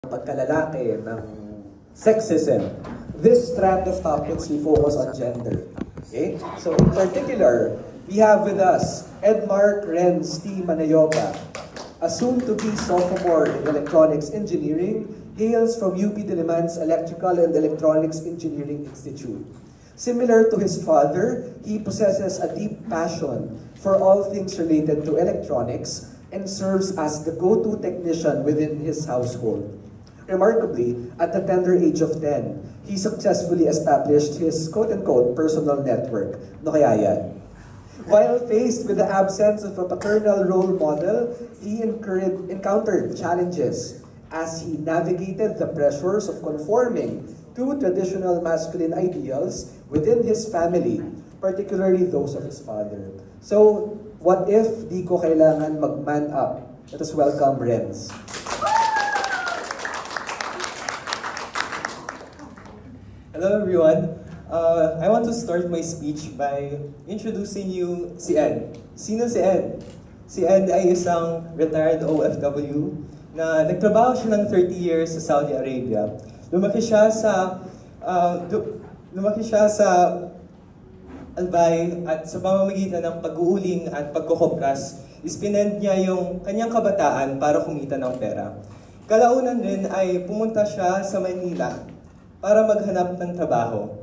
pagkalalaki, ng sexism. This strand of topics we focus on gender. Okay? So in particular, we have with us Edmark Renz T. Manayoka, a soon-to-be sophomore in electronics engineering, hails from UP Diliman's Electrical and Electronics Engineering Institute. Similar to his father, he possesses a deep passion for all things related to electronics and serves as the go-to technician within his household. Remarkably, at the tender age of 10, he successfully established his quote-unquote personal network. No kaya yan? While faced with the absence of a paternal role model, he encountered challenges as he navigated the pressures of conforming to traditional masculine ideals within his family, particularly those of his father. So, what if di ko kailangan mag-man up? Let us welcome Renz. Hello everyone. I want to start my speech by introducing you si Ed. Sino si Ed? Si Ed ay isang retired OFW na nagtrabaho siya ng 30 years sa Saudi Arabia. Lumaki siya sa Albay at sa pamamagitan ng pag-uuling at pagkukopras, ispinend niya yung kanyang kabataan para kumita ng pera. Kalaunan rin ay pumunta siya sa Manila para maghanap ng trabaho.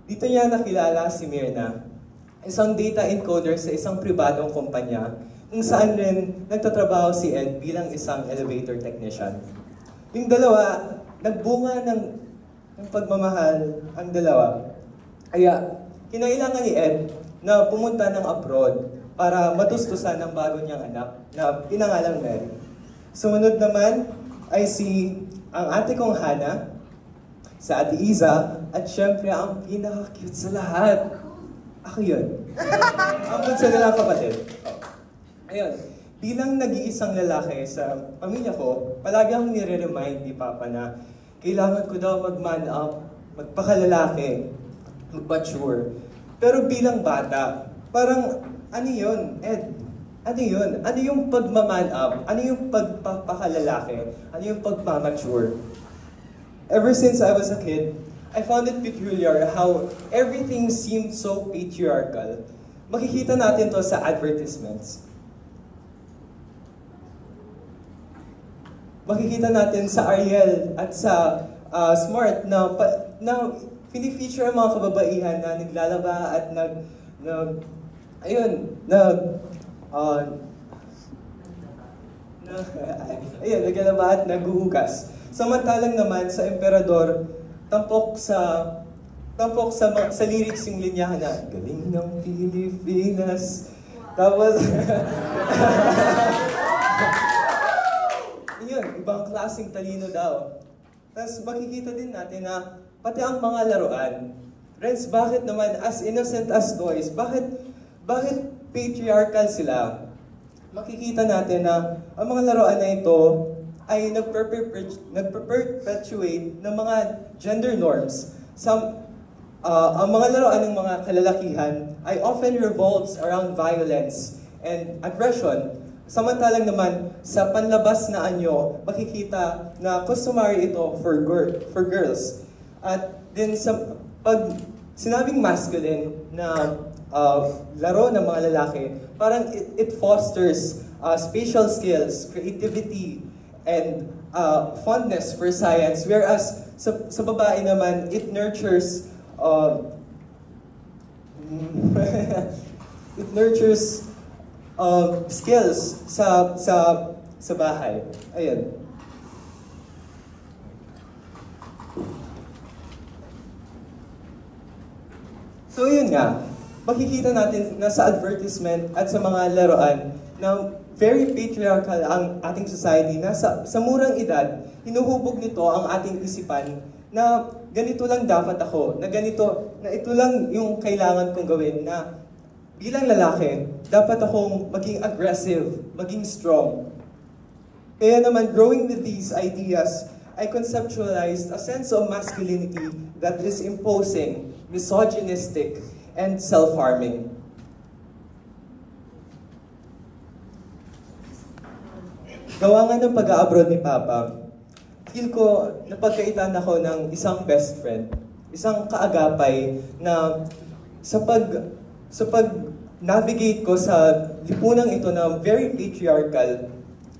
Dito niya nakilala si Mirna, isang data encoder sa isang pribadong kumpanya, kung saan rin nagtatrabaho si Ed bilang isang elevator technician. Yung dalawa, nagbunga ng pagmamahal ang dalawa. Kaya, kinailangan ni Ed na pumunta ng abroad para matustusan ng bago niyang anak na pinangalang Mary. Sumunod naman ay ang ate kong Hana, sa Ate Iza, at syempre ang pinaka-cute sa lahat. Ako yun. Ang bunso nila kapatid. Ayun, bilang nag-iisang lalaki sa pamilya ko, palagi akong nire-remind ni Papa na kailangan ko daw mag-man up, magpakalalaki, mag-mature. Pero bilang bata, parang ano yun, Ed? Ano yun? Ano yung pag-man up? Ano yung pagpapakalalaki? Ano yung pag-mature? Ever since I was a kid, I found it peculiar how everything seemed so patriarchal. Makikita natin to sa advertisements. Makikita natin sa Ariel at sa Smart na fini-feature ang mga kababaihan na naglalaba at naglalaba at naghuhugas. Samantalang naman sa Emperador, tampok sa lyrics yung linyahan na galing ng Pilipinas. Tapos yun, ibang klaseng talino daw. Tapos makikita din natin na pati ang mga laruan. Renz, bakit naman as innocent as toys? Bakit patriarchal sila? Makikita natin na ang mga laruan na ito ay nagper-perpetuate ng mga gender norms. Ang mga laruan ng mga kalalakihan ay often revolves around violence and aggression. Samantalang naman, sa panlabas na anyo, makikita na customary ito for girls. At din pag sinabing masculine na laro ng mga lalaki, parang it fosters spatial skills, creativity, and fondness for science, whereas sa babae naman, it nurtures skills sa bahay. Ayun. So yun nga, makikita natin na sa advertisement at sa mga laruan na very patriarchal ang ating society na sa murang edad, hinuhubog nito ang ating isipan na ganito lang dapat ako, na ito lang yung kailangan kong gawin, na bilang lalaki, dapat akong maging aggressive, maging strong. Kaya naman, growing with these ideas, I conceptualized a sense of masculinity that is imposing, misogynistic, and self-harming. Gawa nga ng pag-a-abroad ni Papa, feel ko napagkaitan ako ng isang best friend, isang kaagapay na sa pag navigate ko sa lipunang ito na very patriarchal.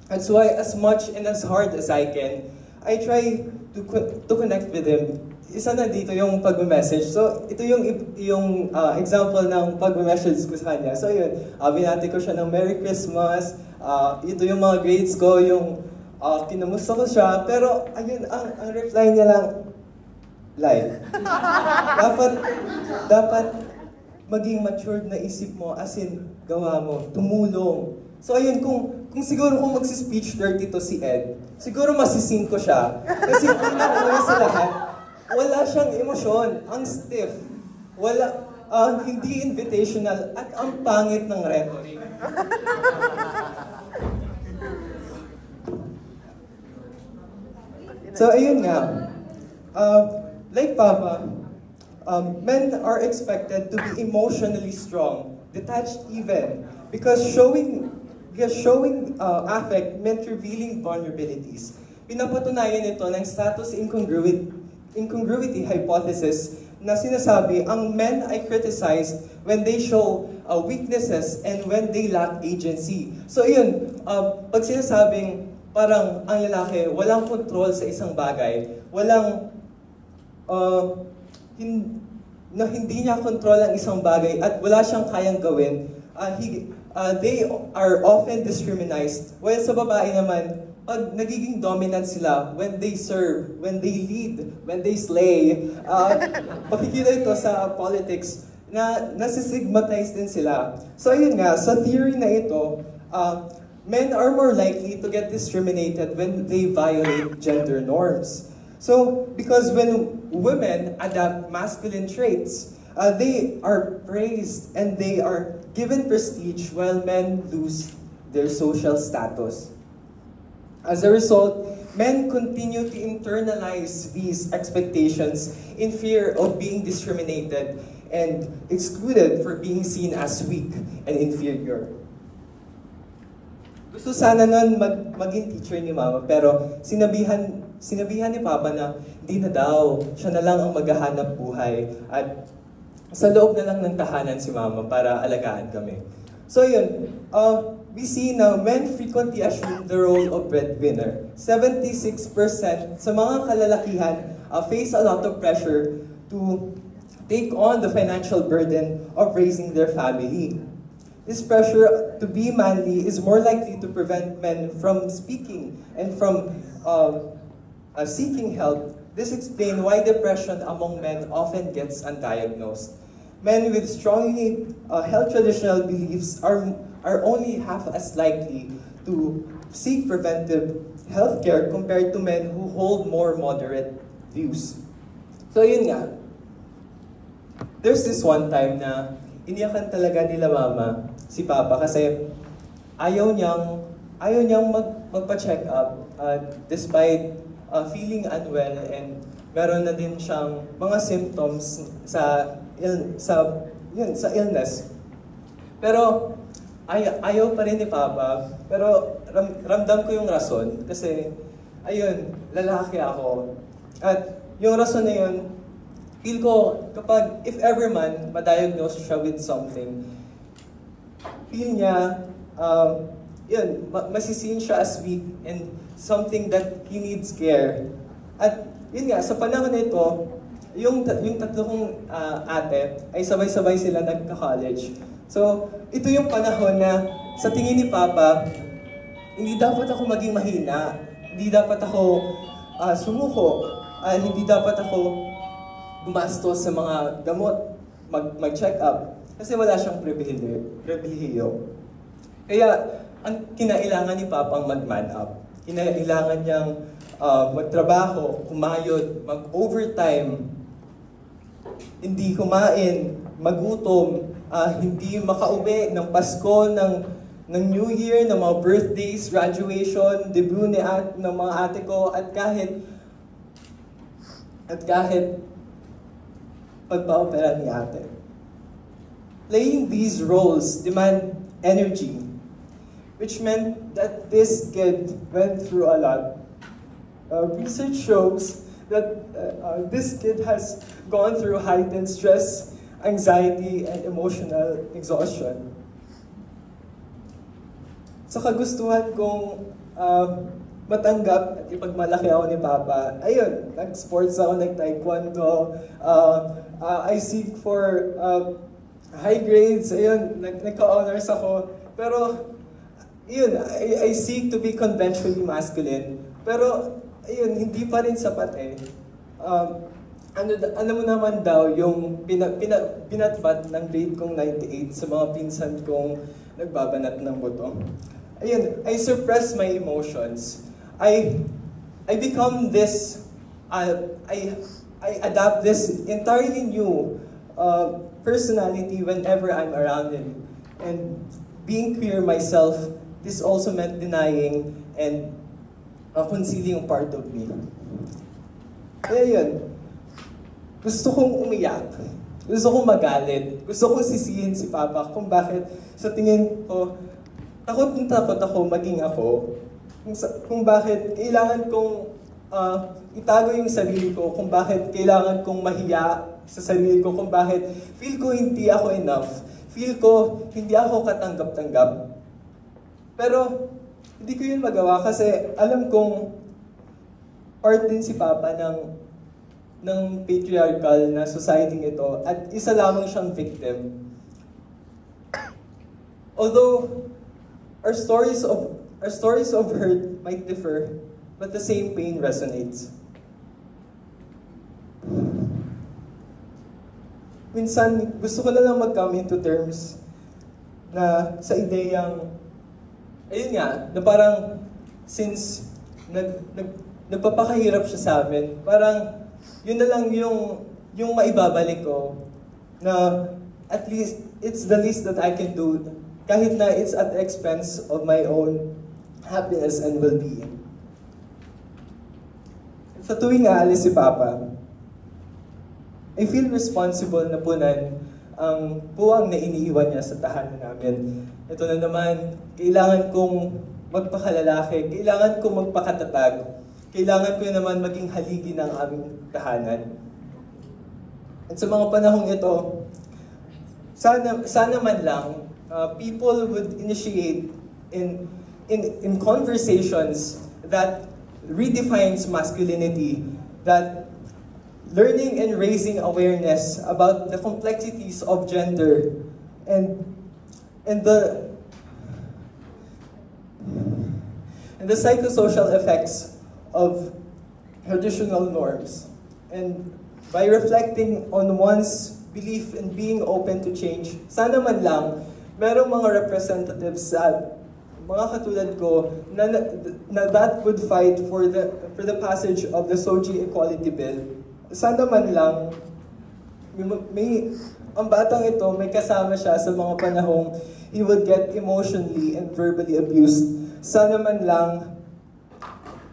That's why as much and as hard as I can, I try to connect with him. Isa na dito yung pag-message. So, ito yung example ng pag-message ko sa kanya. So, yun, binati ko siya ng Merry Christmas. Ito yung mga grades ko, yung kinamusta ko siya. Pero, ayun, ang reply niya lang, lie. dapat maging matured na isip mo, as in, gawa mo, tumulong. So ayun, kung siguro kung magsi-speech 30 to si Ed, siguro masising ko siya. Kasi pinakawala sa lahat, wala siyang emosyon, ang stiff, hindi invitational, at ang pangit ng rhetoric. So ayun nga, like Papa, men are expected to be emotionally strong, detached even, because showing affect meant revealing vulnerabilities. Pinapatunayan ito ng status incongruity hypothesis na sinasabi ang men ay criticized when they show weaknesses and when they lack agency. So yun, pag sinasabing parang ang lalaki walang control sa isang bagay, hindi niya control ang isang bagay at wala siyang kayang gawin, they are often discriminized. While sa babae naman, pag nagiging dominant sila, when they serve, when they lead, when they slay, pakikita ito sa politics, na nasisigmatize din sila. So ayun nga, sa theory na ito, men are more likely to get discriminated when they violate gender norms. So, because when women adapt masculine traits, they are praised and they are given prestige while men lose their social status. As a result, men continue to internalize these expectations in fear of being discriminated and excluded for being seen as weak and inferior. Gusto sana nun maging teacher ni Mama, pero sinabihan ni Papa na hindi na daw, siya na lang ang maghahanap buhay at sa loob na lang ng tahanan si Mama para alagaan kami. So yun, we see now men frequently assume the role of breadwinner. 76% sa mga kalalakihan face a lot of pressure to take on the financial burden of raising their family. This pressure to be manly is more likely to prevent men from speaking and from seeking help. This explains why depression among men often gets undiagnosed. Men with strongly held traditional beliefs are only half as likely to seek preventive health care compared to men who hold more moderate views. So yun nga, there's this one time na iniyakan talaga nila Mama si Papa kasi ayaw niyang magpa-check up despite feeling unwell and meron na din siyang mga symptoms sa illness. Pero ayaw pa rin ni Papa, pero ramdam ko yung rason kasi ayun, lalaki ako. At yung rason na yun, feel ko kapag if ever man ma-diagnose siya with something, feel niya masiseen siya as weak and something that he needs care. At yun nga, sa panahon na ito, yung tatlo kong ate ay sabay-sabay sila nagka-college. So, ito yung panahon na sa tingin ni Papa, hindi dapat ako maging mahina, hindi dapat ako sumuko, hindi dapat ako gumastos sa mga gamot, mag-check up, kasi wala siyang pribilehiyo. Kaya, ang kinailangan ni Papa ang mag-man up. Kinailangan niyang magtrabaho, kumayod, mag-overtime, hindi kumain, magutom, hindi makauwi ng Pasko, ng New Year, ng mga birthdays, graduation, debut ng mga ate ko, at kahit pagpa-opera ni ate. Playing these roles demand energy, which meant that this kid went through a lot. research shows that this kid has gone through heightened stress, anxiety, and emotional exhaustion. Sa kagustuhan kong matanggap at ipagmalaki ako ni Papa, ayun, nag-sports ako, nag-taekwondo, I seek for high grades, ayun, nagka-honors ako, pero yun, I seek to be conventionally masculine, pero ayun, hindi pa rin sapat eh. Ano mo naman daw yung binatbat ng grade kong 98 sa mga pinsan kong nagbabanat ng buto. Ayun, I suppress my emotions. I become this, I adapt this entirely new personality whenever I'm around him. And being queer myself, this also meant denying and concealing part of me. Kaya yun, gusto kong umiyak, gusto kong magalit, gusto kong sisihin si Papa kung bakit sa tingin ko, takot ako maging ako, kung bakit kailangan kong itago yung sarili ko, kung bakit kailangan kong mahiya sa sarili ko, kung bakit feel ko hindi ako enough, feel ko hindi ako katanggap-tanggap. Pero hindi ko yun magawa kasi alam kong part din si Papa ng patriarchal na society ito at isa lamang siyang victim. Although our stories of hurt might differ, but the same pain resonates. Minsan, gusto ko na lang mag-come into terms na sa ideyang, ayun nga, na parang since nagpapakahirap siya sa amin, parang yun na lang yung maibabalik ko na at least it's the least that I can do kahit na it's at the expense of my own happiness and well-being. Sa tuwing aalis si Papa, I feel responsible na punan ang puwang na iniiwan niya sa tahanan namin. Ito na naman, kailangan kong magpakalalaki, kailangan kong magpakatatag, kailangan ko naman maging haligi ng aming tahanan. At sa mga panahong ito, sana man lang, people would initiate in conversations that redefines masculinity, that learning and raising awareness about the complexities of gender and the psychosocial effects of traditional norms. And by reflecting on one's belief in being open to change, sana man lang merong mga representatives sa mga katulad ko na that would fight for the passage of the SOGI Equality Bill. Sana man lang ang batang ito may kasama siya sa mga panahong he would get emotionally and verbally abused. Sana man lang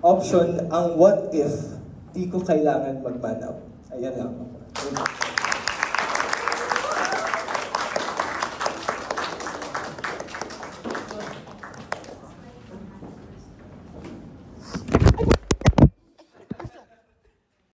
option ang what if di ko kailangan mag-man up. Ayan lang.